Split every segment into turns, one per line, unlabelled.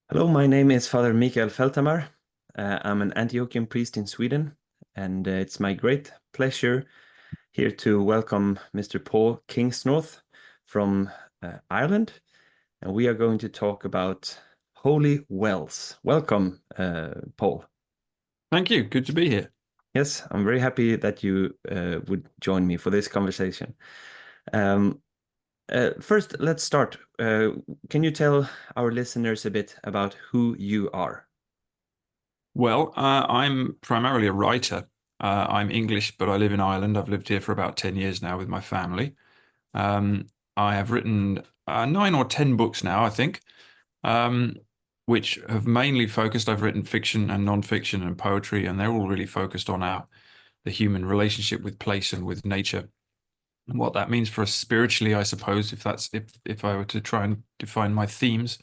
Hello, my name is Father Mikael Fälthammar. I'm an Antiochian priest in Sweden, and it's my great pleasure here to welcome Mr. Paul Kingsnorth from Ireland, and we are going to talk about holy wells. Welcome, Paul.
Thank you. Good to be here.
Yes, I'm very happy that you would join me for this conversation. Um, First, let's start. Can you tell our listeners a bit about who you are?
Well, I'm primarily a writer. I'm English, but I live in Ireland. I've lived here for about 10 years now with my family. Um, I have written 9 or 10 books now, I think, um, which have mainly focused. I've written fiction and non-fiction and poetry, and they're all really focused on the human relationship with place and with nature, and what that means for us spiritually, I suppose, if I were to try and define my themes.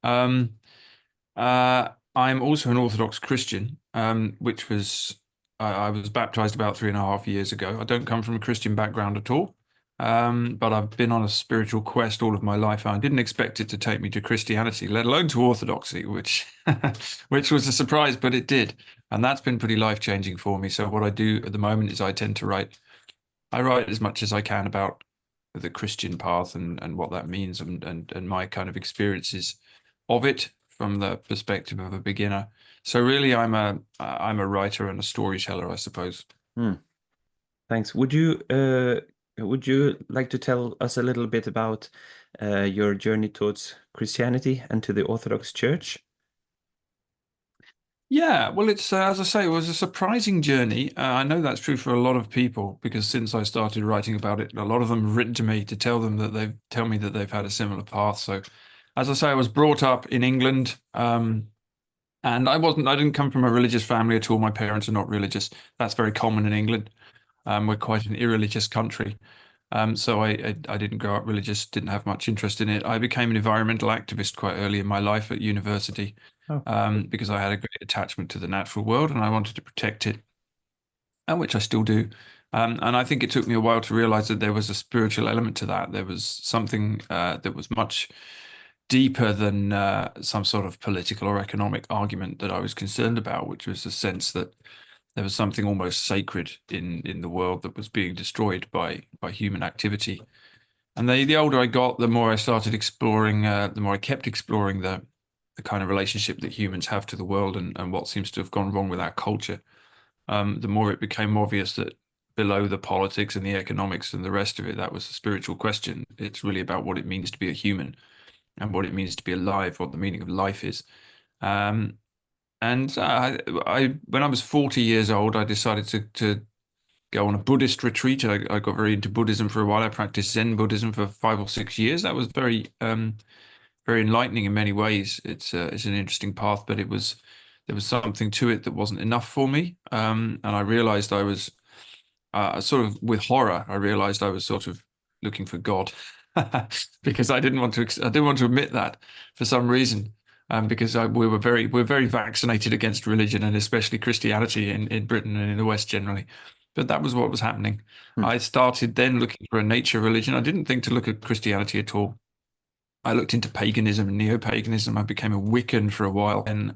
Um, I'm also an Orthodox Christian, which was I was baptized about 3.5 years ago. I don't come from a Christian background at all, but I've been on a spiritual quest all of my life. And I didn't expect it to take me to Christianity, let alone to Orthodoxy, which which was a surprise, but it did, and that's been pretty life-changing for me. So what I do at the moment is I tend to write. I write as much as I can about the Christian path and what that means and my kind of experiences of it from the perspective of a beginner. So really, I'm a writer and a storyteller, I suppose.
Hmm. Thanks. Would you like to tell us a little bit about your journey towards Christianity and to the Orthodox Church?
Yeah, well, it's as I say, it was a surprising journey. I know that's true for a lot of people because since I started writing about it, a lot of them have written to me to tell me that they've had a similar path. So, as I say, I was brought up in England. And I didn't come from a religious family at all. My parents are not religious. That's very common in England. We're quite an irreligious country. So I didn't grow up religious, didn't have much interest in it. I became an environmental activist quite early in my life at university,
Oh,
because I had a great attachment to the natural world and I wanted to protect it, and which I still do. And I think it took me a while to realize that there was a spiritual element to that. There was something that was much deeper than some sort of political or economic argument that I was concerned about, which was the sense that there was something almost sacred in the world that was being destroyed by human activity. And the older I got, the more I started exploring, the more I kept exploring the kind of relationship that humans have to the world and what seems to have gone wrong with our culture. The more it became obvious that below the politics and the economics and the rest of it, that was a spiritual question. It's really about what it means to be a human and what it means to be alive, what the meaning of life is. Um, and when I was 40 years old, I decided to go on a Buddhist retreat. I got very into Buddhism for a while. I practiced Zen Buddhism for 5 or 6 years. That was very enlightening in many ways. It's an interesting path, but there was something to it that wasn't enough for me. And I realized I was sort of with horror. I realized I was sort of looking for God because I didn't want to admit that for some reason. Because we're very vaccinated against religion and especially Christianity in Britain and in the West generally. But that was what was happening.
hmm.
I started then looking for a nature religion. I didn't think to look at Christianity at all. I looked into paganism and neo-paganism. I became a Wiccan for a while. And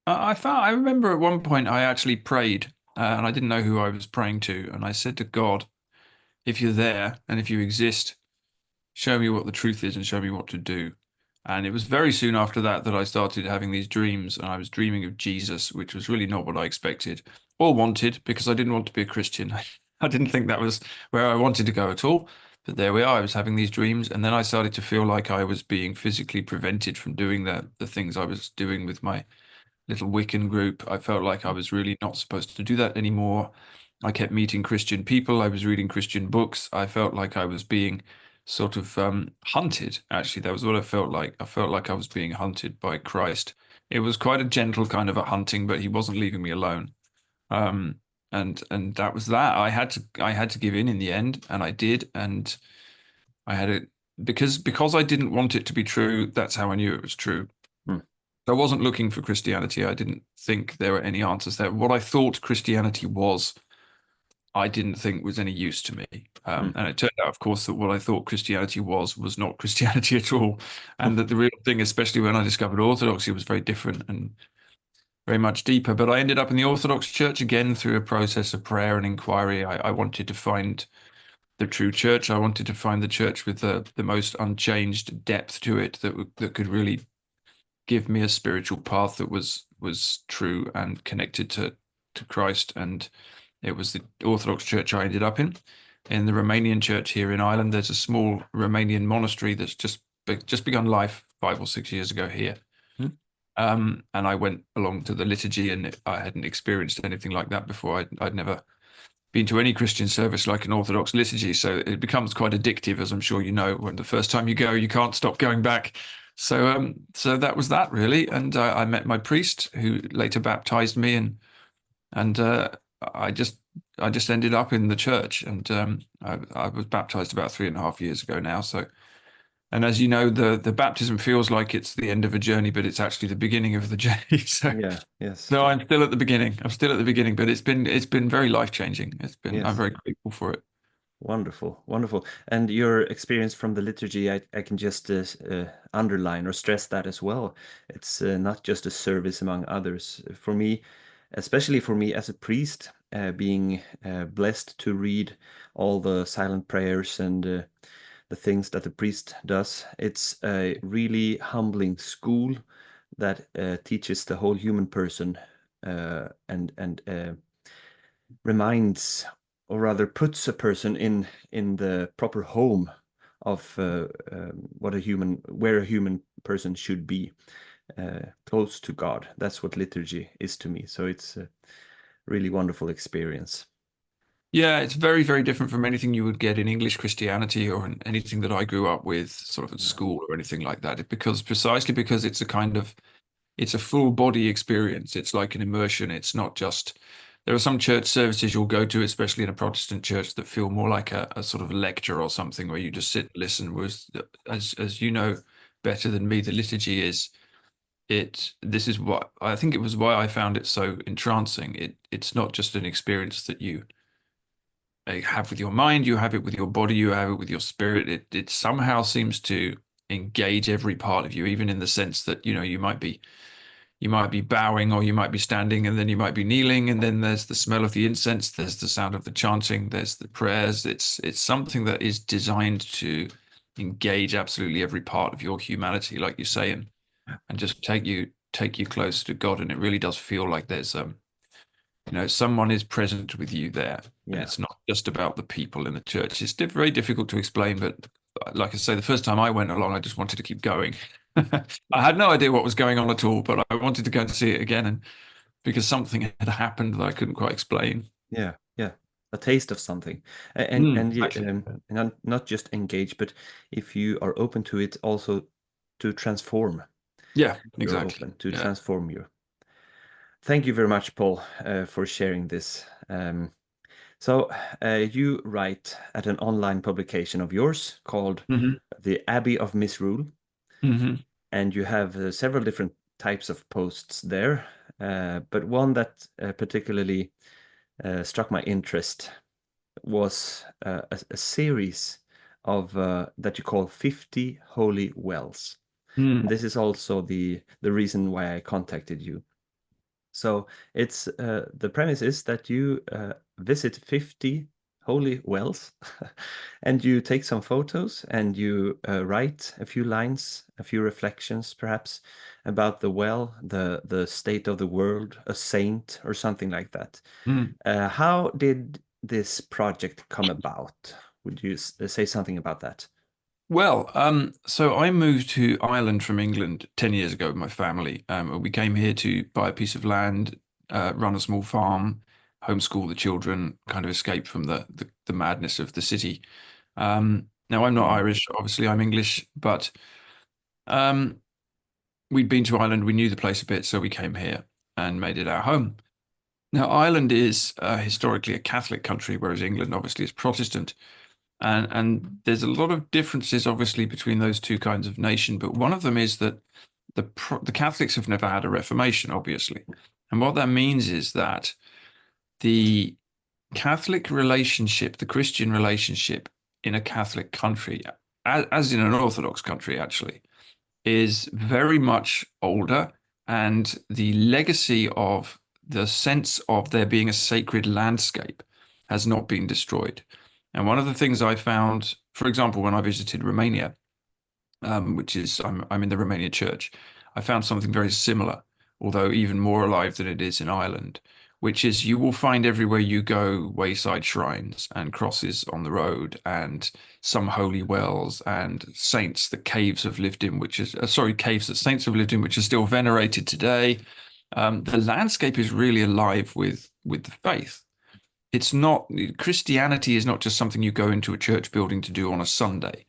I remember at one point I actually prayed, and I didn't know who I was praying to. And I said to God, if you're there and if you exist, show me what the truth is and show me what to do. And it was very soon after that that I started having these dreams, and I was dreaming of Jesus, which was really not what I expected or wanted because I didn't want to be a Christian. I didn't think that was where I wanted to go at all. But there we are. I was having these dreams, and then I started to feel like I was being physically prevented from doing the things I was doing with my little Wiccan group. I felt like I was really not supposed to do that anymore. I kept meeting Christian people. I was reading Christian books. I felt like I was being sort of hunted. Actually, that was what I felt like. I felt like I was being hunted by Christ. It was quite a gentle kind of a hunting, but he wasn't leaving me alone. Um, and that was that. I had to give in the end, and I did. And I had it because I didn't want it to be true. That's how I knew it was true.
Hmm.
I wasn't looking for Christianity. I didn't think there were any answers there. What I thought Christianity was I didn't think was any use to me. And it turned out, of course, that what I thought Christianity was not Christianity at all. And that the real thing, especially when I discovered Orthodoxy, was very different and very much deeper. But I ended up in the Orthodox Church again through a process of prayer and inquiry. I wanted to find the true church. I wanted to find the church with the most unchanged depth to it that could really give me a spiritual path that was true and connected to Christ. And it was the Orthodox Church I ended up in. In the Romanian church here in Ireland, there's a small Romanian monastery that's just begun life 5 or 6 years ago here. And I went along to the liturgy, and I hadn't experienced anything like that before. I'd never been to any Christian service like an Orthodox liturgy, so it becomes quite addictive, as I'm sure you know. When the first time you go, you can't stop going back. So that was that really, and I met my priest, who later baptized me, and I just ended up in the church, and I was baptized about 3.5 years ago now. So, and as you know, the baptism feels like it's the end of a journey, but it's actually the beginning of the journey. So,
Yeah. Yes.
no, I'm still at the beginning. I'm still at the beginning, but it's been very life-changing. I'm
Yes.
very grateful for it.
Wonderful, wonderful. And your experience from the liturgy, I can just underline or stress that as well. It's not just a service among others. For me, especially for me as a priest, being blessed to read all the silent prayers and the things that the priest does, it's a really humbling school that teaches the whole human person and reminds, or rather puts a person in the proper home of where a human person should be, close to God. That's what liturgy is to me. So it's a really wonderful experience.
Yeah, it's very, very different from anything you would get in English Christianity or in anything that I grew up with, sort of at
Yeah.
school or anything like that. Precisely because it's a full body experience. It's like an immersion. It's not just, there are some church services you'll go to, especially in a Protestant church, that feel more like a sort of lecture or something where you just sit and listen. Whereas, as you know better than me, the liturgy this is what I think it was why I found it so entrancing. It's not just an experience that you have with your mind, you have it with your body, you have it with your spirit. It somehow seems to engage every part of you, even in the sense that, you might be bowing, or you might be standing, and then you might be kneeling, and then there's the smell of the incense, there's the sound of the chanting, there's the prayers. It's something that is designed to engage absolutely every part of your humanity, like you say, and just take you close to God. And it really does feel like there's someone is present with you there, and
Yeah.
it's not just about the people in the church. It's very difficult to explain, but like I say, the first time I went along, I just wanted to keep going. I had no idea what was going on at all, but I wanted to go and see it again, and because something had happened that I couldn't quite explain.
Yeah. Yeah. A taste of something.
Exactly.
And not just engage, but if you are open to it, also to transform.
Yeah,
You're
exactly.
open to
Yeah.
transform you. Thank you very much, Paul, for sharing this. So you write at an online publication of yours called
Hmm.
The Abbey of Misrule,
Hmm.
and you have several different types of posts there. But one that particularly struck my interest was a series of that you call 50 Holy Wells.
Mm.
And this is also the reason why I contacted you. So it's the premise is that you visit 50 holy wells and you take some photos and you write a few lines, a few reflections perhaps about the well, the state of the world, a saint or something like that.
Mm.
How did this project come about? Would you say something about that?
Well, so I moved to Ireland from England 10 years ago with my family. We came here to buy a piece of land, run a small farm, homeschool the children, kind of escape from the madness of the city. Now, I'm not
Mm.
Irish, obviously, I'm English, but um, we'd been to Ireland, we knew the place a bit, so we came here and made it our home. Now, Ireland is historically a Catholic country, whereas England obviously is Protestant. And there's a lot of differences, obviously, between those two kinds of nation. But one of them is that the Catholics have never had a Reformation, obviously. And what that means is that the Catholic relationship, the Christian relationship in a Catholic country, as in an Orthodox country, actually, is very much older, and the legacy of the sense of there being a sacred landscape has not been destroyed. And one of the things I found, for example, when I visited Romania, which is I'm in the Romania church, I found something very similar, although even more alive than it is in Ireland, which is you will find everywhere you go wayside shrines and crosses on the road and some holy wells and saints that caves have lived in, which is caves that saints have lived in, which are still venerated today. The landscape is really alive with the faith. It's not Christianity is not just something you go into a church building to do on a Sunday.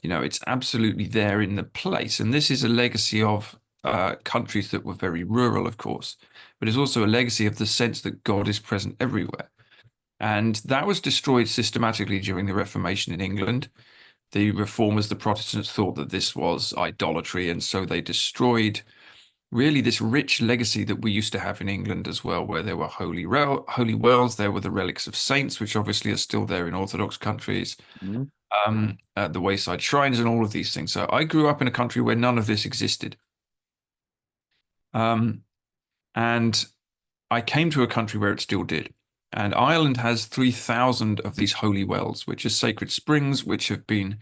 You know, it's absolutely there in the place. And this is a legacy of countries that were very rural, of course, but it's also a legacy of the sense that God is present everywhere. And that was destroyed systematically during the Reformation in England. The reformers, the Protestants, thought that this was idolatry, and so they destroyed really this rich legacy that we used to have in England as well, where there were holy wells, there were the relics of saints, which obviously are still there in Orthodox countries,
Mm-hmm.
the wayside shrines and all of these things. So I grew up in a country where none of this existed. And I came to a country where it still did. And Ireland has 3,000 of these holy wells, which are sacred springs, which have been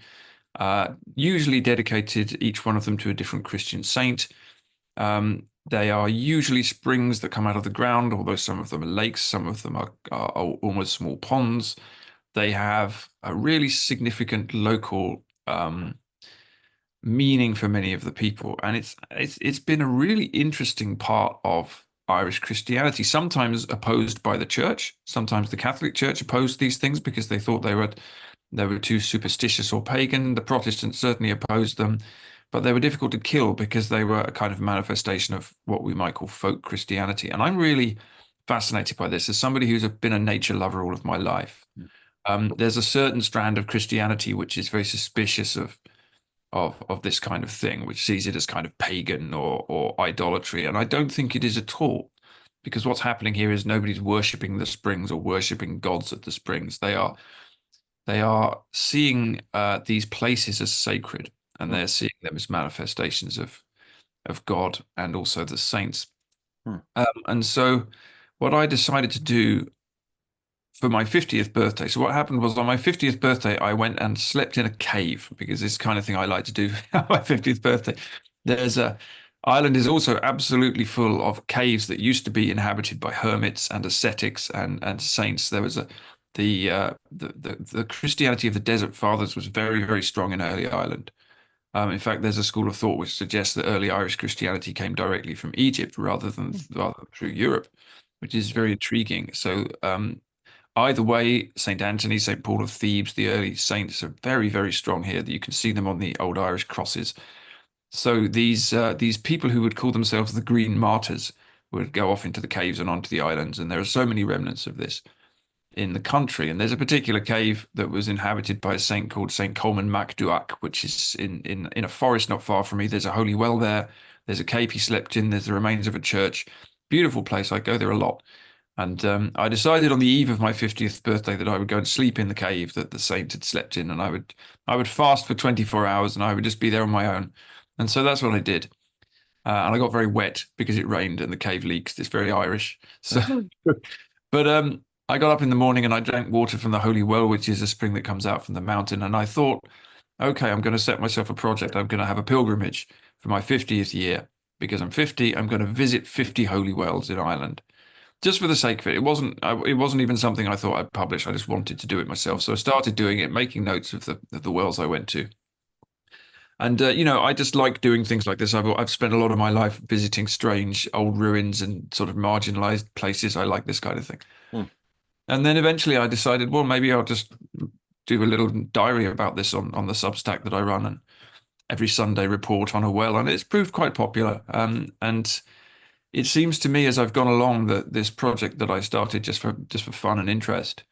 usually dedicated, each one of them to a different Christian saint. They are usually springs that come out of the ground, although some of them are lakes, some of them are almost small ponds. They have a really significant local meaning for many of the people, and it's been a really interesting part of Irish Christianity. Sometimes opposed by the church, sometimes the Catholic Church opposed these things because they thought they were too superstitious or pagan. The Protestants certainly opposed them, but they were difficult to kill because they were a kind of manifestation of what we might call folk Christianity. And I'm really fascinated by this as somebody who's been a nature lover all of my life. There's a certain strand of Christianity which is very suspicious of this kind of thing, which sees it as kind of pagan or idolatry. And I don't think it is at all, because what's happening here is nobody's worshipping the springs or worshipping gods at the springs. They are seeing these places as sacred, and they're seeing them as manifestations of God and also the saints. And so what I decided to do for my 50th birthday. So what happened was on my 50th birthday, I went and slept in a cave because this kind of thing I like to do on my 50th birthday. Ireland is also absolutely full of caves that used to be inhabited by hermits and ascetics and saints. There was the Christianity of the Desert Fathers was very, very strong in early Ireland. In fact, there's a school of thought which suggests that early Irish Christianity came directly from Egypt rather than through Europe, which is very intriguing. So either way, St. Anthony, St. Paul of Thebes, the early saints are very, very strong here. You can see them on the old Irish crosses. So these people who would call themselves the Green Martyrs would go off into the caves and onto the islands, and there are so many remnants of this in the country. And there's a particular cave that was inhabited by a saint called St. Colman Mac Duach, which is in a forest not far from me. There's a holy well there. There's a cave he slept in. There's the remains of a church. Beautiful place. I go there a lot. And I decided on the eve of my 50th birthday that I would go and sleep in the cave that the saint had slept in, and I would fast for 24 hours, and I would just be there on my own. And so that's what I did. And I got very wet because it rained and the cave leaks. It's very Irish. So, but I got up in the morning and I drank water from the Holy Well, which is a spring that comes out from the mountain. And I thought, okay, I'm going to set myself a project. I'm going to have a pilgrimage for my 50th year. Because I'm 50, I'm going to visit 50 holy wells in Ireland, just for the sake of it. It wasn't even something I thought I'd publish. I just wanted to do it myself. So I started doing it, making notes of the wells I went to. And I just like doing things like this. I've spent a lot of my life visiting strange old ruins and sort of marginalized places. I like this kind of thing. And then eventually I decided, well, maybe I'll just do a little diary about this on the Substack that I run, and every Sunday report on a well. And it's proved quite popular. And it seems to me as I've gone along that this project that I started just for fun and interest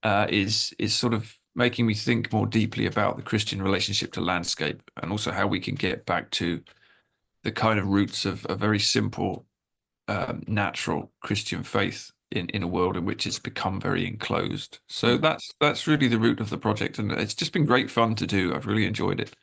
is sort of making me think more deeply about the Christian relationship to landscape, and also how we can get back to the kind of roots of a very simple, natural Christian faith in a world in which it's become very enclosed. So
Hmm.
that's really the root of the project, and it's just been great fun to do. I've really enjoyed it.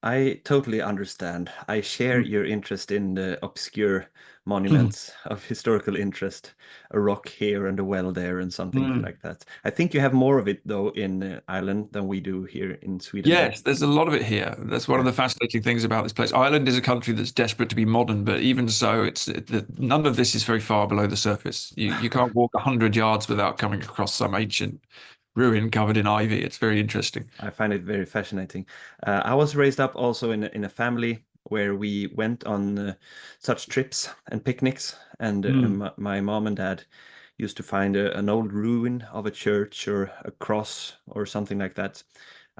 I totally understand. I share
Mm.
your interest in the obscure monuments of historical interest, a rock here and a well there, and something
Mm.
like that. I think you have more of it though in Ireland than we do here in Sweden, though.
Yes, there's a lot of it here. That's one of
Yeah.
the fascinating things about this place. Ireland is a country that's desperate to be modern, but even so, none of this is very far below the surface. You can't walk 100 yards without coming across some ancient ruin covered in ivy. It's very interesting.
I find it very fascinating. I was raised up also in a family where we went on such trips and picnics, and
Mm,
my mom and dad used to find an old ruin of a church or a cross or something like that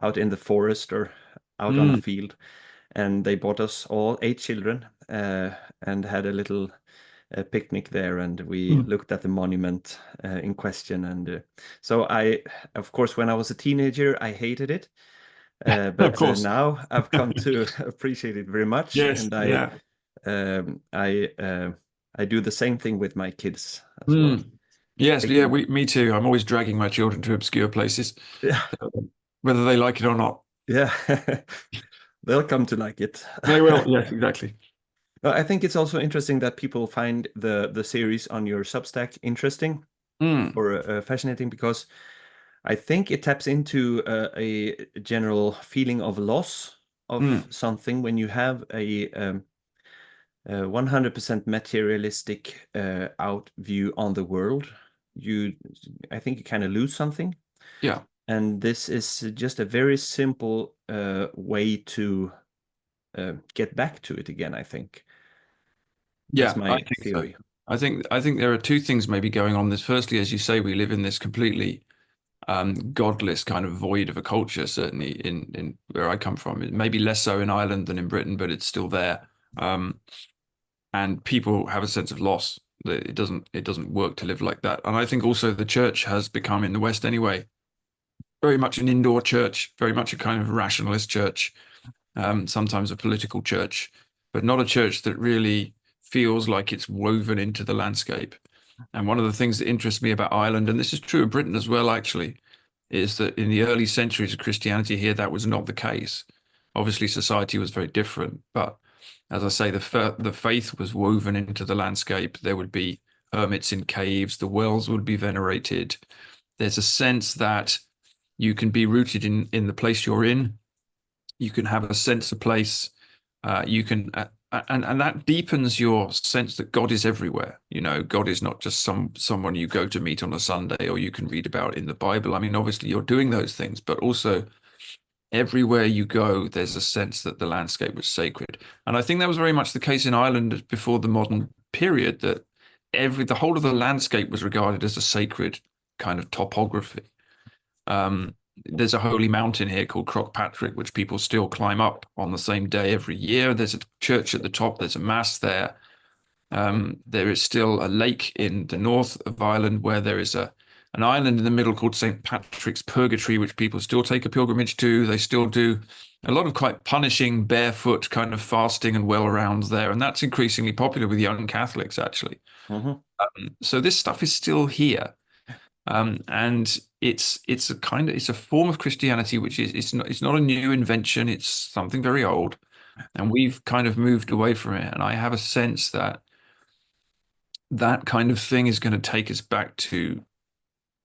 out in the forest or out on a
mm,
field, and they bought us all 8 children and had a little picnic there, and we
mm.
looked at the monument in question. And so of course, when I was a teenager, I hated it,
Of
but
course.
now I've come to appreciate it very much,
Yes,
and
yeah.
um, I uh, I do the same thing with my kids as well.
Mm. Yes,
Take
yeah,
them,
me too. I'm always dragging my children to obscure places,
yeah,
whether they like it or not.
yeah, they'll come to like it.
They will. Yes, exactly.
Well, I think it's also interesting that people find the series on your Substack interesting
Mm,
or fascinating, because I think it taps into a general feeling of loss of
mm.
something when you have a 100% materialistic out view on the world. You, I think you kind of lose something.
Yeah,
And this is just a very simple way to get back to it again, I think. That's
yeah, I
my
think so.
theory.
I think there are two things maybe going on. This, firstly, as you say, we live in this completely godless kind of void of a culture, certainly in where I come from. Maybe less so in Ireland than in Britain, but it's still there. And people have a sense of loss. That it doesn't work to live like that. And I think also the church has become, in the West anyway, very much an indoor church, very much a kind of rationalist church, sometimes a political church, but not a church that really feels like it's woven into the landscape. And one of the things that interests me about Ireland, and this is true of Britain as well, actually, is that in the early centuries of Christianity here, that was not the case. Obviously, society was very different, but as I say, the faith was woven into the landscape. There would be hermits in caves, the wells would be venerated. There's a sense that you can be rooted in the place you're in. You can have a sense of place. You can and that deepens your sense that God is everywhere. You know, God is not just someone you go to meet on a Sunday or you can read about in the Bible. I mean, obviously you're doing those things, but also everywhere you go, there's a sense that the landscape was sacred. And I think that was very much the case in Ireland before the modern period, that the whole of the landscape was regarded as a sacred kind of topography. Um, there's a holy mountain here called Croagh, which people still climb up on the same day every year. There's a church at the top. There's a mass there. There is still a lake in the north of Ireland where there is an island in the middle called St. Patrick's Purgatory, which people still take a pilgrimage to. They still do a lot of quite punishing barefoot kind of fasting and well rounds there. And that's increasingly popular with young Catholics, actually.
Mhm.
So this stuff is still here. And it's a form of Christianity which is it's not a new invention. It's something very old, and we've kind of moved away from it. And I have a sense that that kind of thing is going to take us back to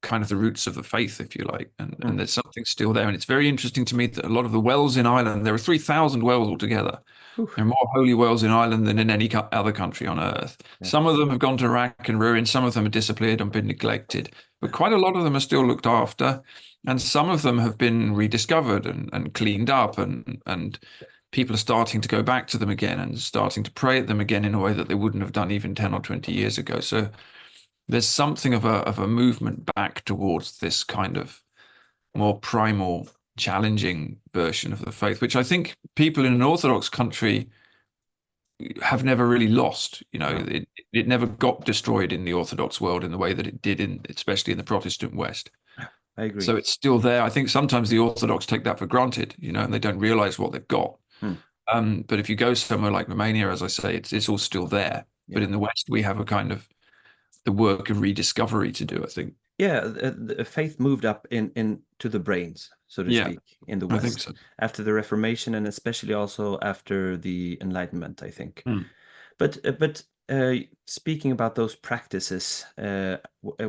kind of the roots of the faith, if you like. And
Mm.
there's something still there. And it's very interesting to me that a lot of the wells in Ireland, there are 3,000 wells altogether.
Whew.
There are more holy wells in Ireland than in any other country on earth.
Yeah.
Some of them have gone to rack and ruin. Some of them have disappeared and been neglected. But quite a lot of them are still looked after. And some of them have been rediscovered and cleaned up. And people are starting to go back to them again and starting to pray at them again in a way that they wouldn't have done even 10 or 20 years ago. So there's something of a movement back towards this kind of more primal, challenging version of the faith, which I think people in an Orthodox country have never really lost. You know,
No,
it never got destroyed in the Orthodox world in the way that it did especially in the Protestant West.
I agree.
So it's still there. I think sometimes the Orthodox take that for granted, you know, and they don't realize what they've got.
Hmm.
But if you go somewhere like Romania, as I say, it's all still there. But
Yeah.
in the West, we have a kind of the work of rediscovery to do, I think.
Yeah, the faith moved up into the brains, so to
Yeah,
speak, in the
I think
West
so.
after the Reformation, and especially also after the Enlightenment, I think.
Mm.
But speaking about those practices,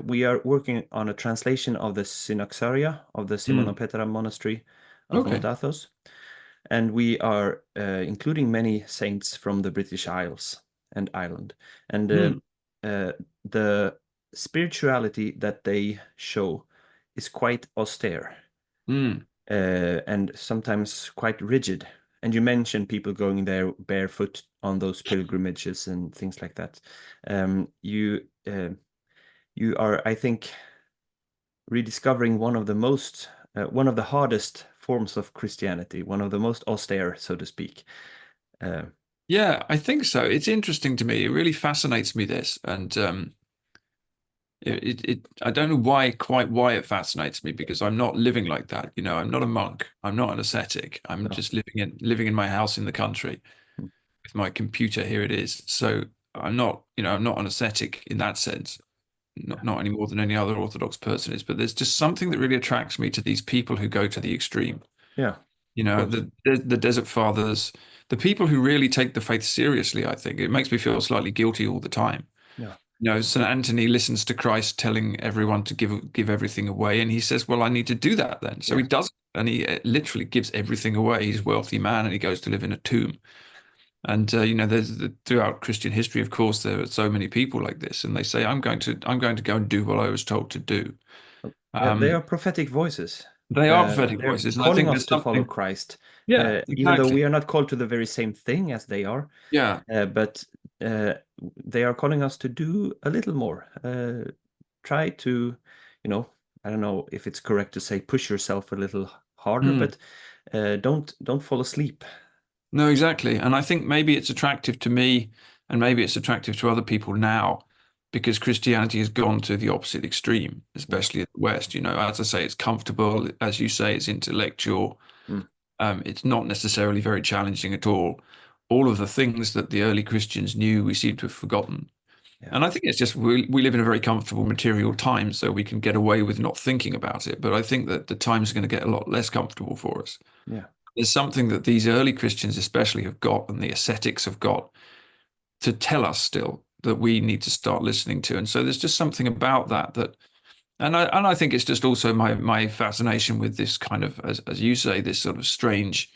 we are working on a translation of the Synaxaria of the
Mm.
Simonopetra Monastery of
Okay.
Mondathos, and we are including many saints from the British Isles and Ireland. And
Mm.
the spirituality that they show is quite austere
Mm.
and sometimes quite rigid. And you mentioned people going there barefoot on those pilgrimages and things like that. You are, I think, rediscovering one of the hardest forms of Christianity, one of the most austere, so to speak. Uh,
Yeah, I think so. It's interesting to me. It really fascinates me, this. And I don't know quite why it fascinates me, because I'm not living like that. I'm not a monk. I'm not an ascetic. I'm
no.
just living in my house in the country
Mm.
with my computer. Here it is. So I'm not an ascetic in that sense.
Yeah,
Not any more than any other Orthodox person is. But there's just something that really attracts me to these people who go to the extreme.
yeah, of course.
The Desert Fathers, the people who really take the faith seriously. I think it makes me feel slightly guilty all the time.
Yeah,
St. Anthony listens to Christ telling everyone to give everything away, and he says, "Well, I need to do that then." So
yeah,
he does, and he literally gives everything away. He's a wealthy man, and he goes to live in a tomb. And throughout Christian history, of course, there are so many people like this, and they say, I'm going to go and do what I was told to do."
yeah. They
Um,
are prophetic voices.
they are prophetic
They're
voices, and I
calling
think
us
there's
to follow
something,
Christ,
yeah,
even though
exactly,
we are not called to the very same thing as they are.
yeah.
But uh, they are calling us to do a little more. Try to, you know, I don't know if it's correct to say push yourself a little harder,
Mm.
but don't fall asleep.
No, exactly. And I think maybe it's attractive to me, and maybe it's attractive to other people now, because Christianity has gone to the opposite extreme,
Yeah.
especially in the West. As I say, it's comfortable. As you say, it's intellectual.
Mm.
It's not necessarily very challenging at all. All of the things that the early Christians knew, we seem to have forgotten.
Yeah.
And I think it's just we live in a very comfortable material time, so we can get away with not thinking about it. But I think that the times are going to get a lot less comfortable for us.
Yeah.
There's something that these early Christians especially have got, and the ascetics have got, to tell us still, that we need to start listening to. And so there's just something about that, and I think it's just also my fascination with this kind of, as you say, this sort of strange,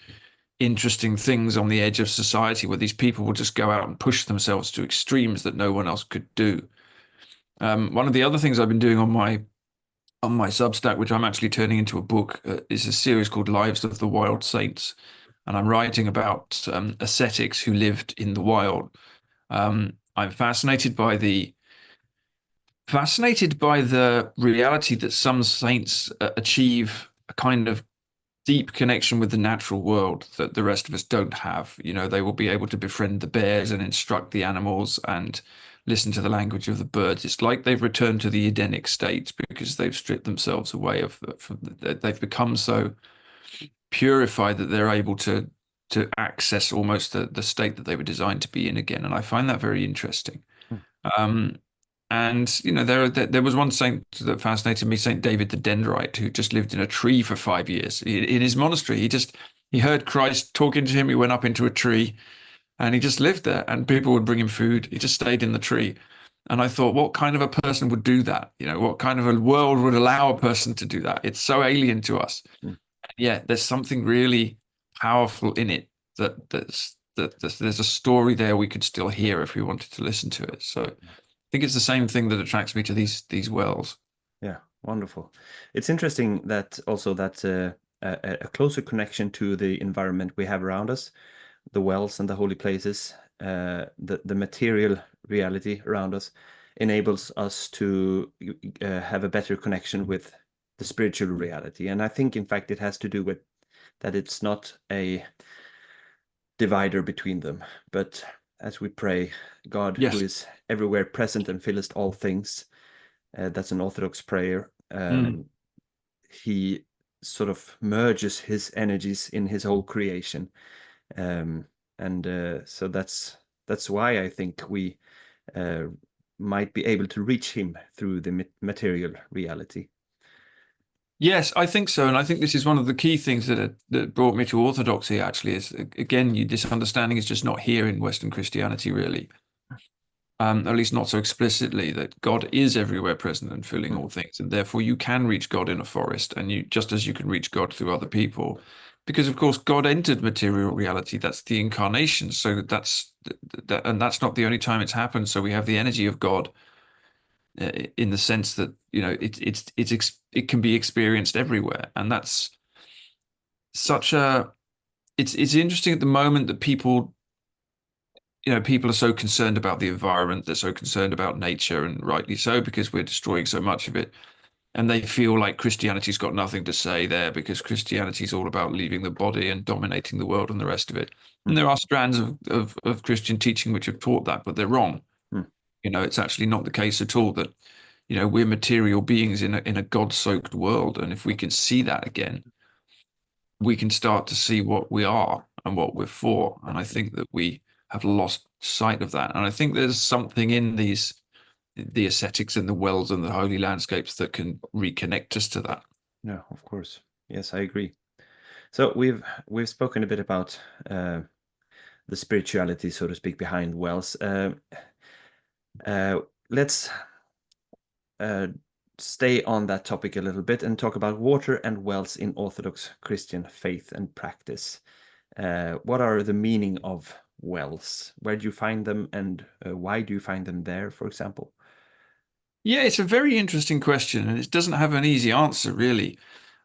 interesting things on the edge of society, where these people will just go out and push themselves to extremes that no one else could do. One of the other things I've been doing on my Substack, which I'm actually turning into a book, is a series called Lives of the Wild Saints, and I'm writing about ascetics who lived in the wild. I'm fascinated by the reality that some saints achieve a kind of deep connection with the natural world that the rest of us don't have. They will be able to befriend the bears and instruct the animals and listen to the language of the birds. It's like they've returned to the Edenic state, because they've stripped themselves away they've become so purified that they're able to access almost the state that they were designed to be in again. And I find that very interesting.
Mm.
Um, and there was one saint that fascinated me, Saint David the Dendrite, who just lived in a tree for 5 years in his monastery. He heard Christ talking to him. He went up into a tree, and he just lived there. And people would bring him food. He just stayed in the tree. And I thought, what kind of a person would do that? What kind of a world would allow a person to do that? It's so alien to us.
Mm.
Yeah, there's something really powerful in it, there's a story there we could still hear if we wanted to listen to it. So I think it's the same thing that attracts me to these wells.
Yeah, wonderful. It's interesting that also that a closer connection to the environment we have around us, the wells and the holy places, the material reality around us enables us to have a better connection with the spiritual reality. And I think, in fact, it has to do with that it's not a divider between them, but as we pray, God, who
Yes.
is everywhere present and fillest all things, that's an Orthodox prayer.
Mm.
He sort of merges his energies in his whole creation, and so that's why I think we uh, might be able to reach him through the material reality.
Yes, I think so, and I think this is one of the key things that brought me to Orthodoxy. Actually, is again, this understanding is just not here in Western Christianity, really. At least not so explicitly, that God is everywhere present and filling all things, and therefore you can reach God in a forest, and you just as you can reach God through other people, because of course God entered material reality. That's the incarnation. So and that's not the only time it's happened. So we have the energy of God in the sense that it can be experienced everywhere, and that's such a it's interesting at the moment that people are so concerned about the environment, they're so concerned about nature, and rightly so, because we're destroying so much of it. And they feel like Christianity's got nothing to say there because Christianity is all about leaving the body and dominating the world and the rest of it. And there are strands of Christian teaching which have taught that, but they're wrong. It's actually not the case at all that, we're material beings in a God-soaked world. And if we can see that again, we can start to see what we are and what we're for. And I think that we have lost sight of that. And I think there's something in the ascetics and the wells and the holy landscapes that can reconnect us to that.
Yeah, of course. Yes, I agree. So we've spoken a bit about the spirituality, so to speak, behind wells. Let's stay on that topic a little bit and talk about water and wells in Orthodox Christian faith and practice. What are the meaning of wells? Where do you find them, and why do you find them there, for example?
Yeah, it's a very interesting question, and it doesn't have an easy answer, really.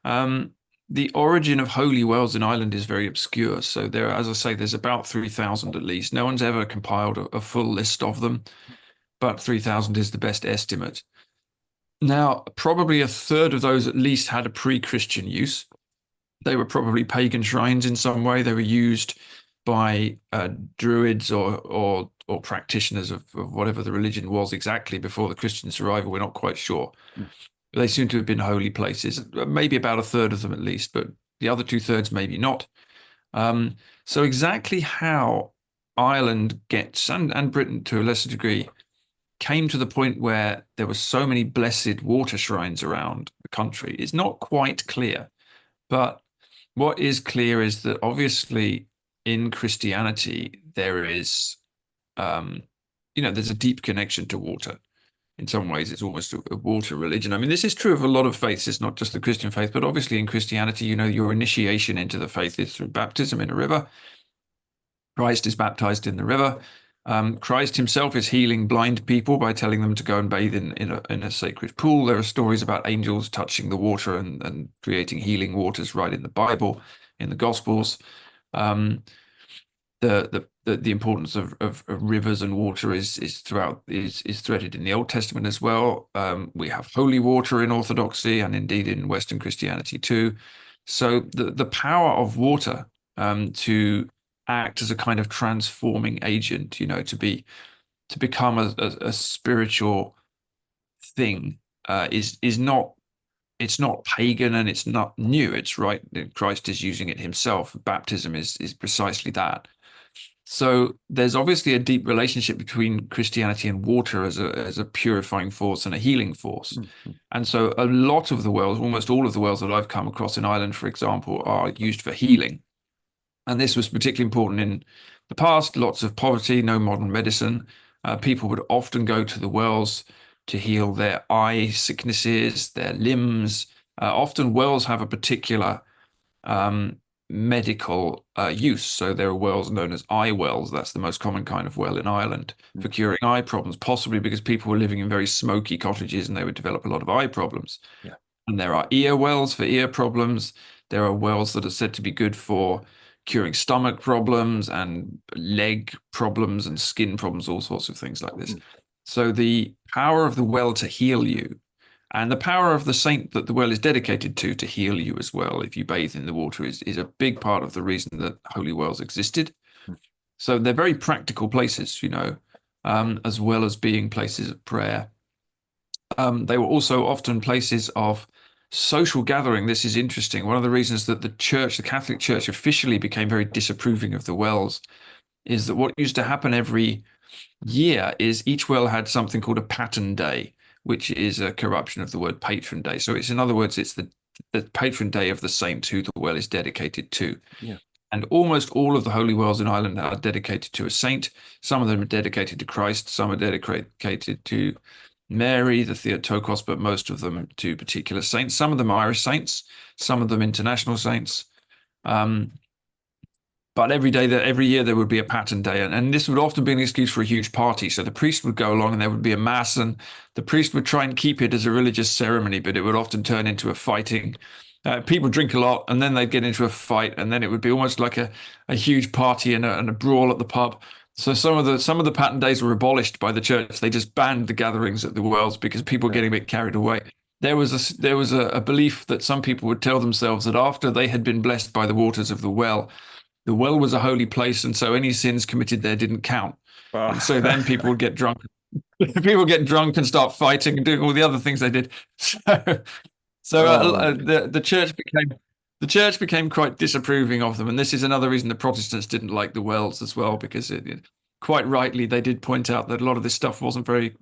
The origin of holy wells in Ireland is very obscure. So as I say, there's about 3,000 at least. No one's ever compiled a full list of them, but 3,000 is the best estimate. Now, probably a third of those at least had a pre-Christian use. They were probably pagan shrines in some way. They were used by druids or practitioners of whatever the religion was exactly before the Christians' arrival. We're not quite sure. They seem to have been holy places, maybe about a third of them at least, but the other 2/3 maybe not. So exactly how Ireland gets, and Britain to a lesser degree, came to the point where there were so many blessed water shrines around the country is not quite clear. But what is clear is that obviously in Christianity, there's a deep connection to water. In some ways, it's almost a water religion. I mean, this is true of a lot of faiths. It's not just the Christian faith, but obviously in Christianity, your initiation into the faith is through baptism in a river. Christ is baptized in the river. Christ himself is healing blind people by telling them to go and bathe in a sacred pool. There are stories about angels touching the water and creating healing waters right in the Bible, in the Gospels. The importance of rivers and water is threaded in the Old Testament as well. We have holy water in Orthodoxy and indeed in Western Christianity too. So the power of water to act as a kind of transforming agent, to become a spiritual thing is not, it's not pagan and it's not new. It's right. Christ is using it himself. Baptism is precisely that. So there's obviously a deep relationship between Christianity and water as a purifying force and a healing force. And so a lot of the wells, almost all of the wells that I've come across in Ireland, for example, are used for healing. And this was particularly important in the past. Lots of poverty, no modern medicine. People would often go to the wells to heal their eye sicknesses, their limbs. Often wells have a particular medical use. So there are wells known as eye wells. That's the most common kind of well in Ireland for curing eye problems, possibly because people were living in very smoky cottages and they would develop a lot of eye problems.
Yeah.
And there are ear wells for ear problems. There are wells that are said to be good for curing stomach problems and leg problems and skin problems, all sorts of things like this. So the power of the well to heal you, and the power of the saint that the well is dedicated to heal you as well, if you bathe in the water, is a big part of the reason that holy wells existed. So they're very practical places, as well as being places of prayer. They were also often places of social gathering. This is interesting. One of the reasons that the Catholic Church officially became very disapproving of the wells is that what used to happen every year is each well had something called a pattern day, which is a corruption of the word patron day. So it's, in other words, it's the patron day of the saint who the well is dedicated to.
Yeah.
And almost all of the holy wells in Ireland are dedicated to a saint. Some of them are dedicated to Christ, some are dedicated to Mary, the Theotokos, but most of them to particular saints. Some of them Irish saints, some of them international saints. Um, but every year there would be a pattern day, and this would often be an excuse for a huge party. So the priest would go along, and there would be a mass, and the priest would try and keep it as a religious ceremony, but it would often turn into a fighting. People drink a lot, and then they'd get into a fight, and then it would be almost like a huge party and a brawl at the pub. So some of the pattern days were abolished by the church. They just banned the gatherings at the wells because people were
Yeah.
getting a bit carried away. There was a belief that some people would tell themselves that after they had been blessed by the waters of the well was a holy place, and so any sins committed there didn't count. And so then people would get drunk. People get drunk and start fighting and doing all the other things they did. So, the church became quite disapproving of them, and this is another reason the Protestants didn't like the wells as well, because quite rightly they did point out that a lot of this stuff wasn't very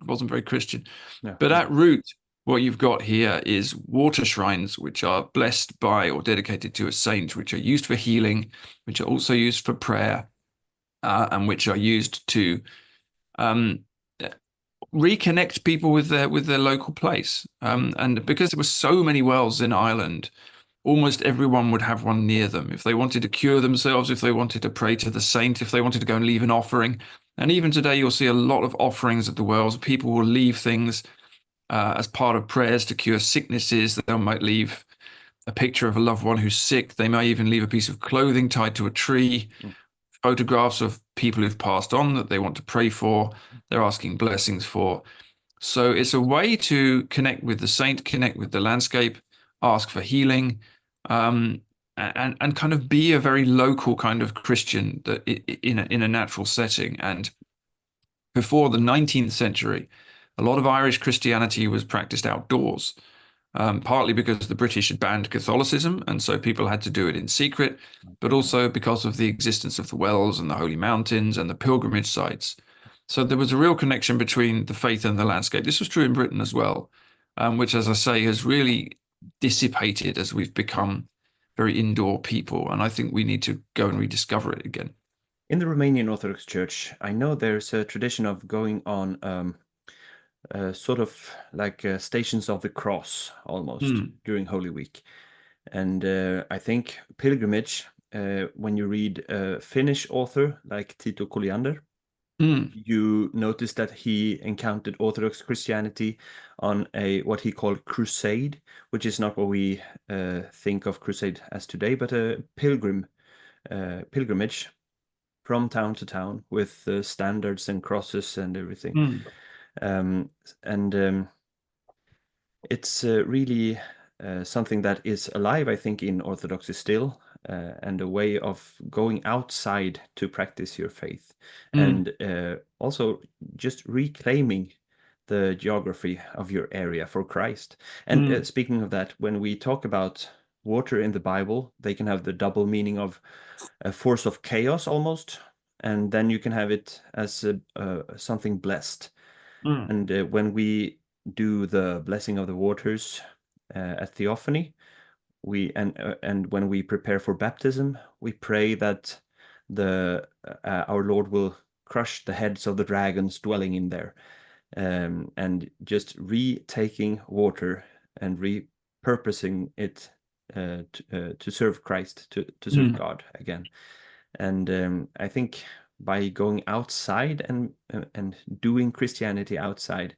Christian.
Yeah.
But at root, what you've got here is water shrines, which are blessed by or dedicated to a saint, which are used for healing, which are also used for prayer, and which are used to um, reconnect people with their local place. And because there were so many wells in Ireland, almost everyone would have one near them. If they wanted to cure themselves, if they wanted to pray to the saint, if they wanted to go and leave an offering. And even today, you'll see a lot of offerings at the wells. People will leave things as part of prayers to cure sicknesses. They might leave a picture of a loved one who's sick. They may even leave a piece of clothing tied to a tree, photographs of people who've passed on that they want to pray for, they're asking blessings for. So it's a way to connect with the saint, connect with the landscape, ask for healing, and kind of be a very local kind of Christian that in a natural setting. And before the 19th century, a lot of Irish Christianity was practiced outdoors, partly because the British had banned Catholicism, and so people had to do it in secret, but also because of the existence of the wells and the holy mountains and the pilgrimage sites. So there was a real connection between the faith and the landscape. This was true in Britain as well, which, as I say, has really dissipated as we've become very indoor people. And I think we need to go and rediscover it again.
In the Romanian Orthodox Church, I know there's a tradition of going on sort of like Stations of the Cross almost during Holy Week. And I think pilgrimage, when you read a Finnish author like Tito Colliander, you notice that he encountered Orthodox Christianity on what he called crusade, which is not what we think of crusade as today, but a pilgrimage from town to town with standards and crosses and everything. It's really something that is alive, I think, in Orthodoxy still, and a way of going outside to practice your faith, and also just reclaiming the geography of your area for Christ. And speaking of that, when we talk about water in the Bible, they can have the double meaning of a force of chaos almost, and then you can have it as something blessed. And when we do the blessing of the waters at Theophany, and when we prepare for baptism, we pray that our Lord will crush the heads of the dragons dwelling in there, and just retaking water and repurposing it to serve Christ, to serve God again. And I think by going outside and doing Christianity outside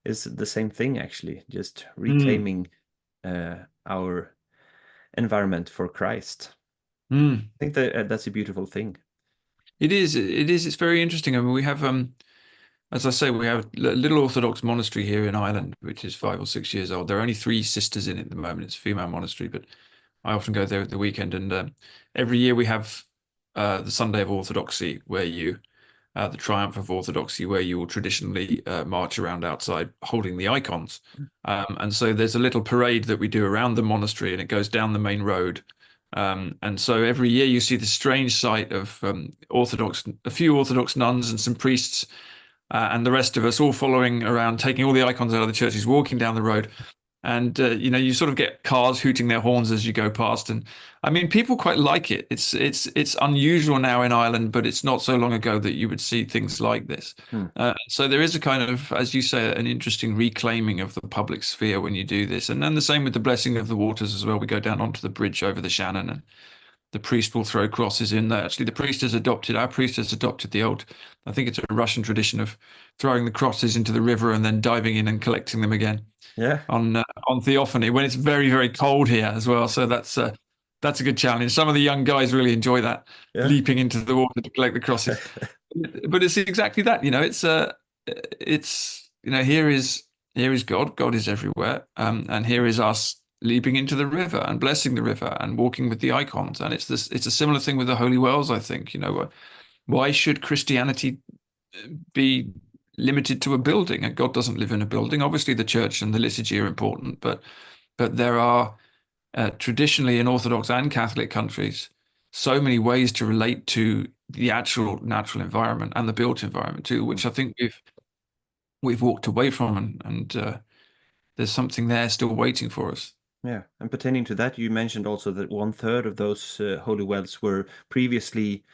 is the same thing, actually, just reclaiming our environment for Christ. I think that that's a beautiful thing.
It is. It's very interesting. I mean, we have, as I say, we have a little Orthodox monastery here in Ireland, which is 5 or 6 years old. There are only 3 sisters in it at the moment. It's a female monastery, but I often go there at the weekend. And every year we have the Sunday of Orthodoxy, where the Triumph of Orthodoxy, where you will traditionally march around outside holding the icons. And so there's a little parade that we do around the monastery, and it goes down the main road. And so every year you see the strange sight of a few Orthodox nuns and some priests and the rest of us all following around, taking all the icons out of the churches, walking down the road. And you sort of get cars hooting their horns as you go past, and I mean, people quite like it. It's unusual now in Ireland, but it's not so long ago that you would see things like this.
Hmm.
So there is a kind of, as you say, an interesting reclaiming of the public sphere when you do this, and then the same with the blessing of the waters as well. We go down onto the bridge over the Shannon, and the priest will throw crosses in there. Actually, our priest has adopted the old, I think it's a Russian tradition of throwing the crosses into the river and then diving in and collecting them again
Yeah.
on Theophany when it's very, very cold here as well. So that's a good challenge. Some of the young guys really enjoy that,
Yeah.
leaping into the water to collect the crosses. But it's exactly that, here is God. God is everywhere, and here is us leaping into the river and blessing the river and walking with the icons. And it's a similar thing with the holy wells, I think. Why should Christianity be limited to a building? And God doesn't live in a building. Obviously, the church and the liturgy are important, but there are traditionally in Orthodox and Catholic countries so many ways to relate to the actual natural environment and the built environment too, which I think we've walked away from, and there's something there still waiting for us.
Yeah, and pertaining to that, you mentioned also that 1/3 of those holy wells were previously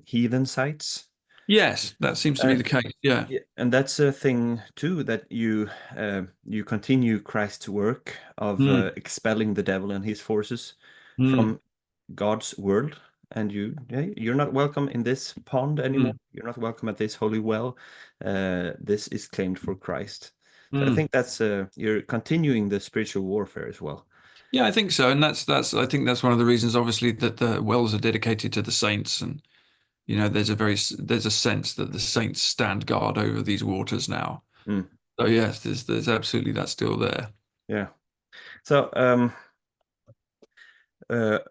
heathen sites.
Yes, that seems to be the case. Yeah.
Yeah, and that's a thing too, that you continue Christ's work of
Mm,
expelling the devil and his forces
mm,
from God's world, and you're not welcome in this pond anymore.
mm,
You're not welcome at this holy well. This is claimed for Christ. So I
mm.
think that's you're continuing the spiritual warfare as well.
Yeah, I think so, and that's I think that's one of the reasons, obviously, that the wells are dedicated to the saints, and there's a sense that the saints stand guard over these waters now.
Mm,
So yes, there's absolutely that's still there.
yeah. So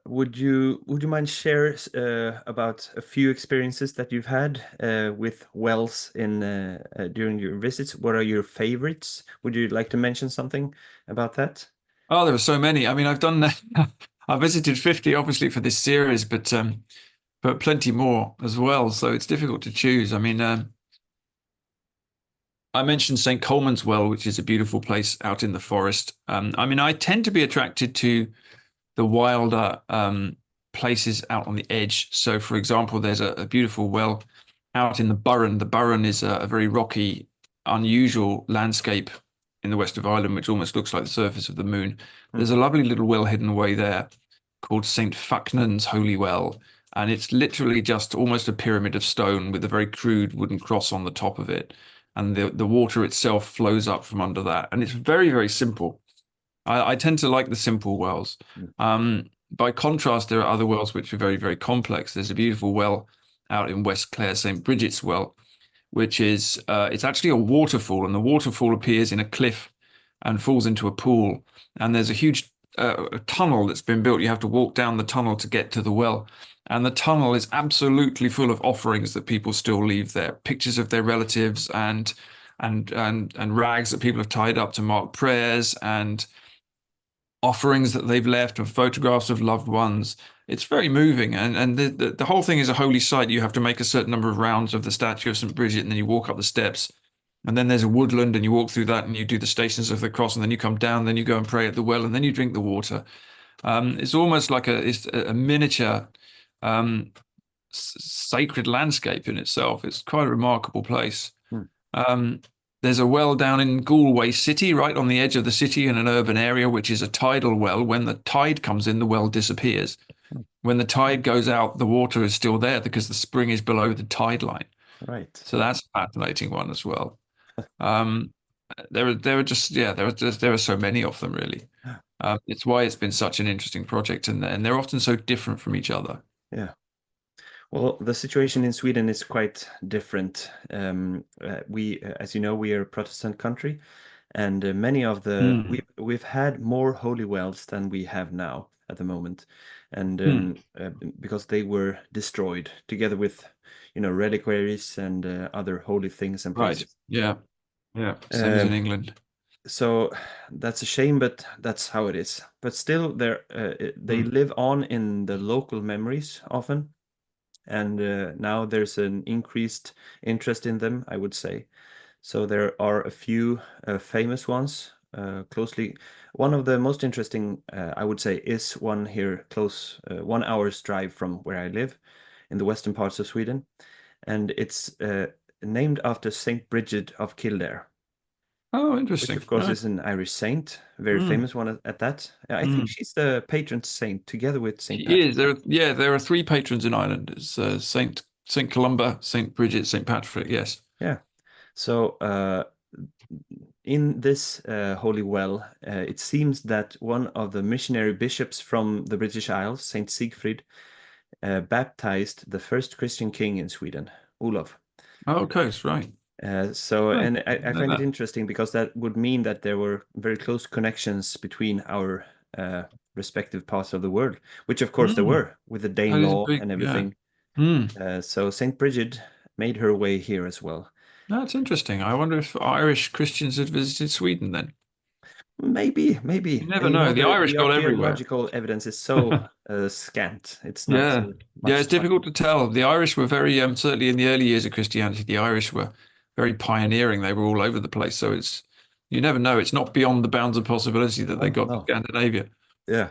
would you mind share about a few experiences that you've had with wells in during your visits? What are your favorites? Would you like to mention something about that?
Oh, there are so many. I mean, I've done I visited 50 obviously for this series, but plenty more as well. So it's difficult to choose. I mean, I mentioned St. Coleman's Well, which is a beautiful place out in the forest. I mean, I tend to be attracted to the wilder places out on the edge. So, for example, there's a beautiful well out in the Burren. The Burren is a very rocky, unusual landscape in the west of Ireland, which almost looks like the surface of the moon.
Hmm.
There's a lovely little well hidden away there called St. Fuchnan's Holy Well. And it's literally just almost a pyramid of stone with a very crude wooden cross on the top of it. And the water itself flows up from under that. And it's very, very simple. I tend to like the simple wells.
Hmm.
By contrast, there are other wells which are very, very complex. There's a beautiful well out in West Clare, St. Bridget's Well, which is it's actually a waterfall, and the waterfall appears in a cliff and falls into a pool. And there's a huge a tunnel that's been built. You have to walk down the tunnel to get to the well. And the tunnel is absolutely full of offerings that people still leave there, pictures of their relatives and rags that people have tied up to mark prayers and offerings that they've left and photographs of loved ones. It's very moving, and the whole thing is a holy site. You have to make a certain number of rounds of the statue of St. Bridget, and then you walk up the steps, and then there's a woodland, and you walk through that, and you do the Stations of the Cross, and then you come down, then you go and pray at the well, and then you drink the water. It's almost like it's a miniature sacred landscape in itself. It's quite a remarkable place.
Hmm.
There's a well down in Galway City, right on the edge of the city in an urban area, which is a tidal well. When the tide comes in, the well disappears. When the tide goes out, the water is still there because the spring is below the tide line.
Right.
So that's a fascinating one as well. Um, there are so many of them really. It's why it's been such an interesting project, and they're often so different from each other.
Yeah. Well, the situation in Sweden is quite different. As you know, we are a Protestant country, and many of
Mm,
we've had more holy wells than we have now at the moment, and
mm,
because they were destroyed together with, reliquaries and other holy things and
right.
places.
Yeah. Yeah. Same as in
Um,
England.
so that's a shame, but that's how it is. But still, they
Mm,
live on in the local memories often. and now there's an increased interest in them, I would say. So there are a few famous ones closely. One of the most interesting, I would say, is one here close, 1 hour's drive from where I live in the western parts of Sweden. And it's named after Saint Bridget of Kildare,
Oh,
which
interesting.
of course
Right.
is an Irish saint, a very
Mm,
famous one at that. I think
mm.
she's the patron saint together with Saint
She is.
Patrick.
There are three patrons in Ireland. It's Saint Columba, Saint Bridget, Saint Patrick. Yes.
Yeah. So in this holy well, it seems that one of the missionary bishops from the British Isles, Saint Siegfried, baptized the first Christian king in Sweden, Olaf.
Oh, okay, that's right.
So,
Right.
and I
Didn't know
find it
that.
interesting because that would mean that there were very close connections between our respective parts of the world, which of course there
Mm,
were with the Dane
that is a
law
big,
and
yeah.
everything.
Mm.
So Saint Bridget made her way here as well.
That's interesting. I wonder if Irish Christians had visited Sweden then.
Maybe.
You never
And you
know.
know,
The
the
Irish got everywhere.
archaeological evidence is so scant. It's not
Yeah. Yeah,
much
it's
to find.
difficult to tell. The Irish were very, certainly in the early years of Christianity, the Irish were very pioneering. They were all over the place. So you never know. It's not beyond the bounds of possibility that they
Oh,
got to
no.
Scandinavia.
Yeah.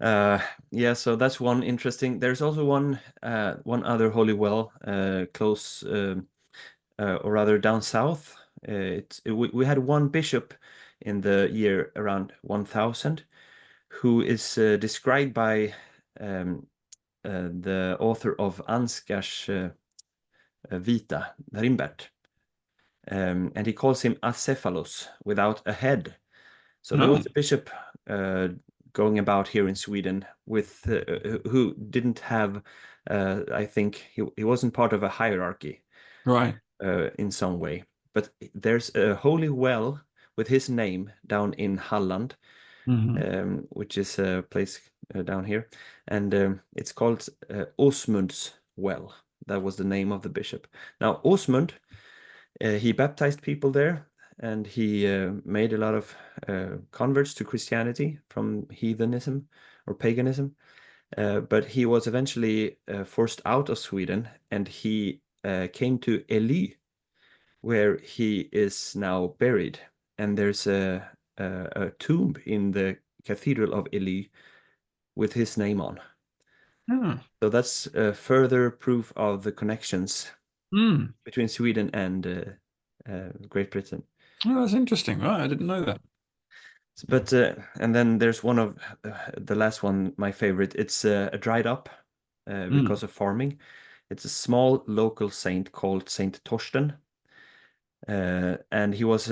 Uh, yeah, so that's one interesting. There's also one other holy well close, or rather down south. We had one bishop in the year around 1000 who is described by um, the author of Ansgars Vita, Rimbert. And he calls him acephalus, without a head. So there
No.
was a bishop uh, going about here in Sweden with who didn't have, I think he wasn't part of a hierarchy
Right.
in some way. But there's a holy well with his name down in Halland,
Hmm.
which is a place down here, and it's called Osmund's Well. That was the name of the bishop. Now, Osmund, he baptized people there, and he made a lot of converts to Christianity from heathenism or paganism. But he was eventually forced out of Sweden, and he came to Ely, where he is now buried. And there's a tomb in the Cathedral of Ely with his name on.
Yeah.
So that's further proof of the connections
Mm.
between Sweden and Great Britain.
Oh, that's interesting. Right. I didn't know that.
But and then there's one of the last one, my favorite. It's dried up
Mm.
because of farming. It's a small local saint called Saint Torsten, and he was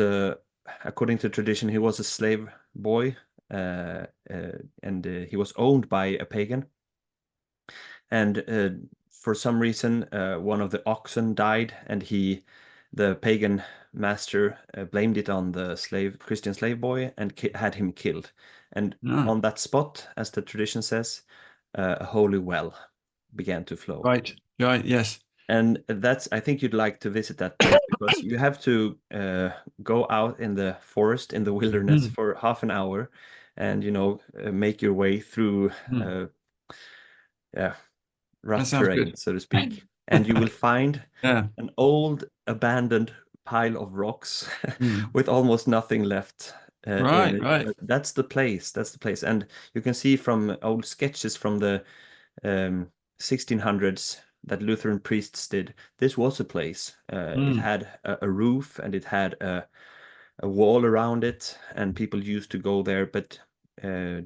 according to tradition, he was a slave boy, and he was owned by a pagan. And for some reason, one of the oxen died, and the pagan master, blamed it on the Christian slave boy and had him killed. And
No.
on that spot, as the tradition says, a holy well began to flow.
Right. Right. Yes.
And I think you'd like to visit that place because you have to go out in the forest, in the wilderness
Mm.
for half an hour and, make your way through,
Mm.
uh, yeah,
That
rough
sounds
terrain,
good.
so to speak. And you will find
Yeah.
an old abandoned pile of rocks
Mm.
with almost nothing left in
Right.
it.
Right.
But that's the place. That's the place. And you can see from old sketches from the 1600s that Lutheran priests did. This was a place. It
Mm.
had a roof and it had a wall around it, and people used to go there. But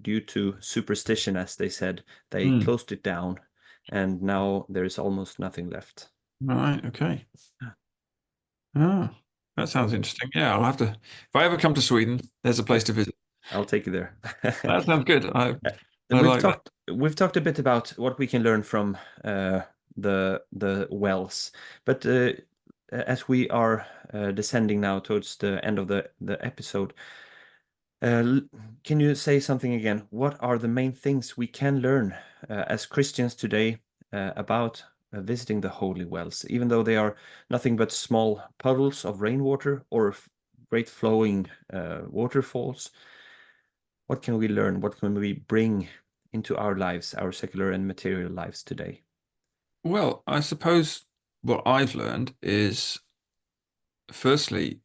due to superstition, as they said, they
Mm.
closed it down, and now there is almost nothing left.
Right. Okay. Oh, that sounds
So
interesting. Yeah, I'll have to. If I ever come to Sweden, there's a
yeah,
place to visit.
I'll take you there.
That sounds good. I
We've
like that.
talked a bit about what we can learn from the wells, but as we are descending now towards the end of the episode, uh, can you say something again? What are the main things we can learn as Christians today about visiting the holy wells, even though they are nothing but small puddles of rainwater or great flowing waterfalls? What can we learn? What can we bring into our lives, our secular and material lives today?
Well, I suppose what I've learned is, firstly,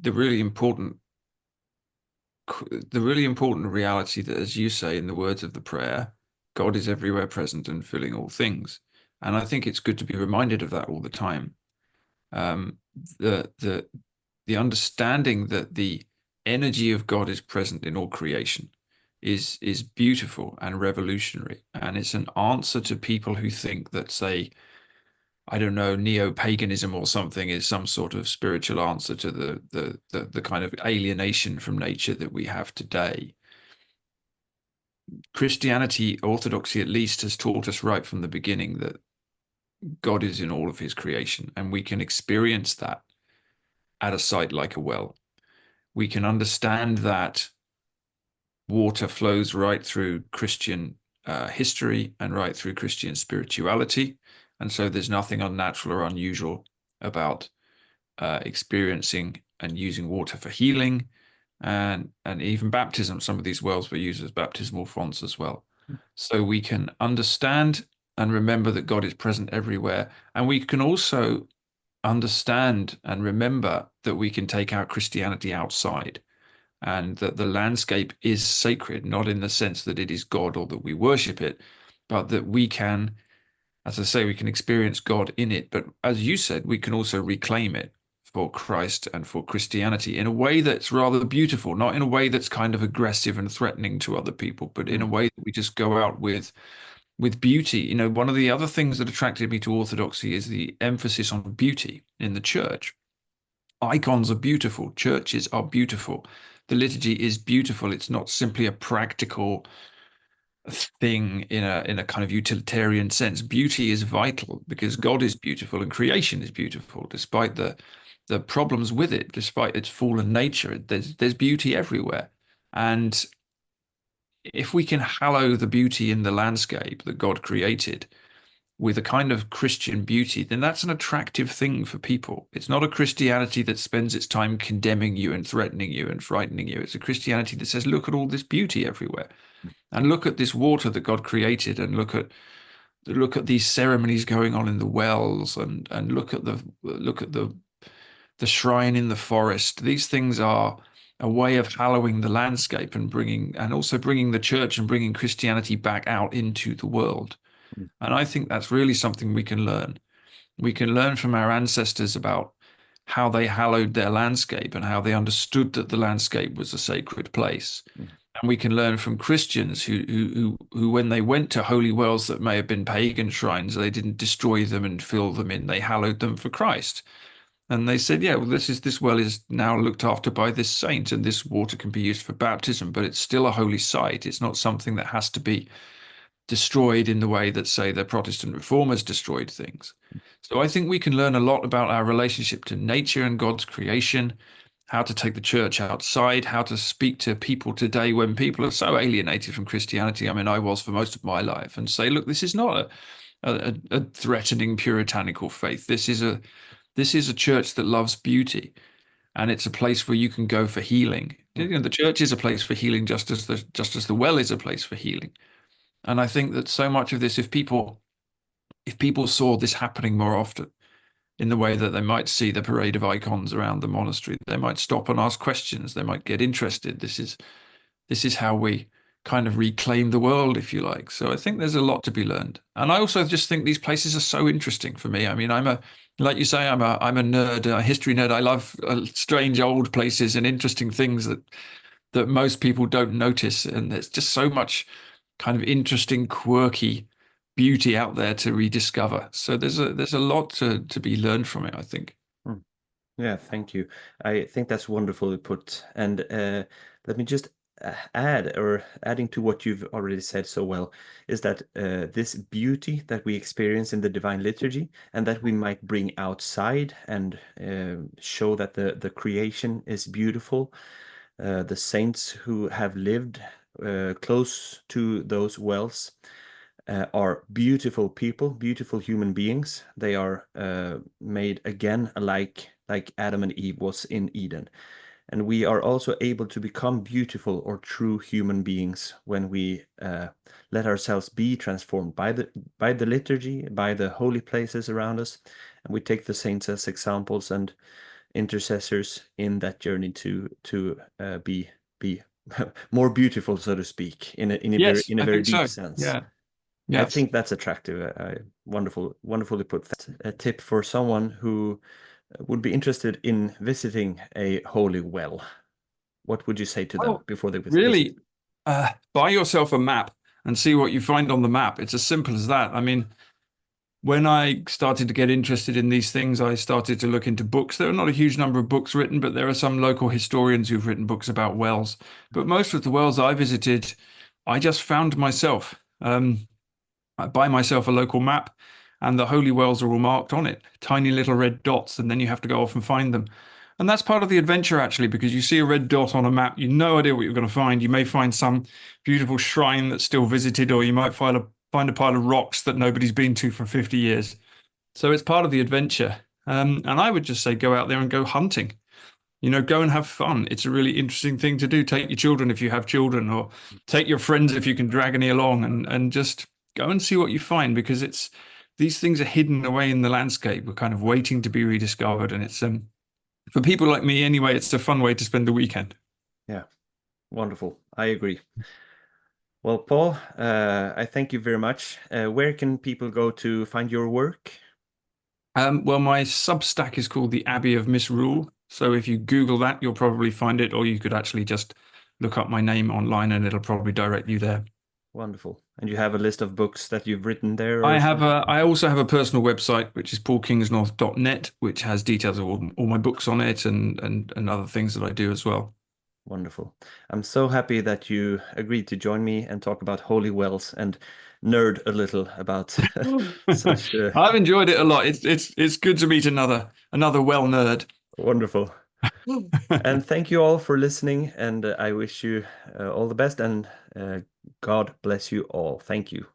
the really important the really important reality that, as you say in the words of the prayer, God is everywhere present and filling all things. And I think it's good to be reminded of that all the time. Um, the the the understanding that the energy of God is present in all creation is beautiful and revolutionary. And it's an answer to people who think that, say, I don't know, neo-paganism or something is some sort of spiritual answer to the kind of alienation from nature that we have today. Christianity, Orthodoxy at least, has taught us right from the beginning that God is in all of his creation, and we can experience that at a site like a well. We can understand that water flows right through Christian history and right through Christian spirituality. And so there's nothing unnatural or unusual about experiencing and using water for healing and even baptism. Some of these wells were used as baptismal fonts as well. So we can understand and remember that God is present everywhere. And we can also understand and remember that we can take our Christianity outside and that the landscape is sacred, not in the sense that it is God or that we worship it, but that we can, as I say, we can experience God in it. But as you said, we can also reclaim it for Christ and for Christianity in a way that's rather beautiful, not in a way that's kind of aggressive and threatening to other people, but in a
Mm.
way that we just go out with beauty. You know, one of the other things that attracted me to Orthodoxy is the emphasis on beauty in the church. Icons are beautiful, churches are beautiful. The liturgy is beautiful. It's not simply a practical thing in a kind of utilitarian sense. Beauty is vital because God is beautiful and creation is beautiful, despite the problems with it, despite its fallen nature. There's beauty everywhere. And if we can hallow the beauty in the landscape that God created with a kind of Christian beauty, then that's an attractive thing for people. It's not a Christianity that spends its time condemning you and threatening you and frightening you. It's a Christianity that says, look at all this beauty everywhere. And look at this water that God created, and look at these ceremonies going on in the wells, and look at the shrine in the forest. These things are a way of hallowing the landscape and also bringing the church and bringing Christianity back out into the world.
Mm.
And I think that's really something we can learn. We can learn from our ancestors about how they hallowed their landscape and how they understood that the landscape was a sacred place.
Mm.
And we can learn from Christians who, when they went to holy wells that may have been pagan shrines, they didn't destroy them and fill them in. They hallowed them for Christ. And they said, yeah, well, this well is now looked after by this saint, and this water can be used for baptism, but it's still a holy site. It's not something that has to be destroyed in the way that, say, the Protestant reformers destroyed things. So I think we can learn a lot about our relationship to nature and God's creation, how to take the church outside, how to speak to people today when people are so alienated from Christianity. I mean, I was for most of my life, and say, look, this is not a threatening puritanical faith. This is a church that loves beauty, and it's a place where you can go for healing. You
Mm.
know, the church is a place for healing, just as the well is a place for healing. And I think that so much of this, if people saw this happening more often, in the way that they might see the parade of icons around the monastery, they might stop and ask questions. They might get interested. This is how we kind of reclaim the world, if you like. So I think there's a lot to be learned. And I also just think these places are so interesting for me. I mean, like you say, I'm a nerd, a history nerd. I love strange old places and interesting things that most people don't notice. And there's just so much kind of interesting, quirky beauty out there to rediscover. So there's a lot to be learned from it, I think.
Mm. Yeah, thank you. I think that's wonderfully put. And let me just add, or adding to what you've already said so well, is that this beauty that we experience in the divine liturgy and that we might bring outside and show that the creation is beautiful. The saints who have lived close to those wells are beautiful people, beautiful human beings. They are made again like Adam and Eve was in Eden. And we are also able to become beautiful or true human beings when we let ourselves be transformed by the liturgy, by the holy places around us. And we take the saints as examples and intercessors in that journey to be more beautiful, so to speak, in
Yes,
a
I
very
think
deep
so.
sense.
Yeah.
I
Yes.
think that's attractive. Wonderfully put. A tip for someone who would be interested in visiting a holy well. What would you say to them
Oh,
before they visit?
really? Buy yourself a map and see what you find on the map. It's as simple as that. I mean, when I started to get interested in these things, I started to look into books. There are not a huge number of books written, but there are some local historians who've written books about wells. But most of the wells I visited, I just found myself. I buy myself a local map, and the holy wells are all marked on it, tiny little red dots, and then you have to go off and find them. And that's part of the adventure, actually, because you see a red dot on a map, you have no idea what you're going to find. You may find some beautiful shrine that's still visited, or you might find a pile of rocks that nobody's been to for 50 years. So it's part of the adventure. And I would just say go out there and go hunting. Go and have fun. It's a really interesting thing to do. Take your children if you have children, or take your friends if you can drag any along, and just go and see what you find, because these things are hidden away in the landscape. We're kind of waiting to be rediscovered, and it's for people like me anyway, it's a fun way to spend the weekend.
Yeah, wonderful. I agree. Well, Paul, I thank you very much. Where can people go to find your work?
Well, my Substack is called the Abbey of Misrule. So if you Google that, you'll probably find it, or you could actually just look up my name online and it'll probably direct you there.
Wonderful. And you have a list of books that you've written there
I
or
have
something?
I also have a personal website, which is paulkingsnorth.net, which has details of all my books on it, and other things that I do as well.
Wonderful. I'm so happy that you agreed to join me and talk about holy wells and nerd a little about such
I've enjoyed it a lot. It's good to meet another well nerd.
wonderful. And thank you all for listening, and I wish you all the best, and God bless you all. Thank you.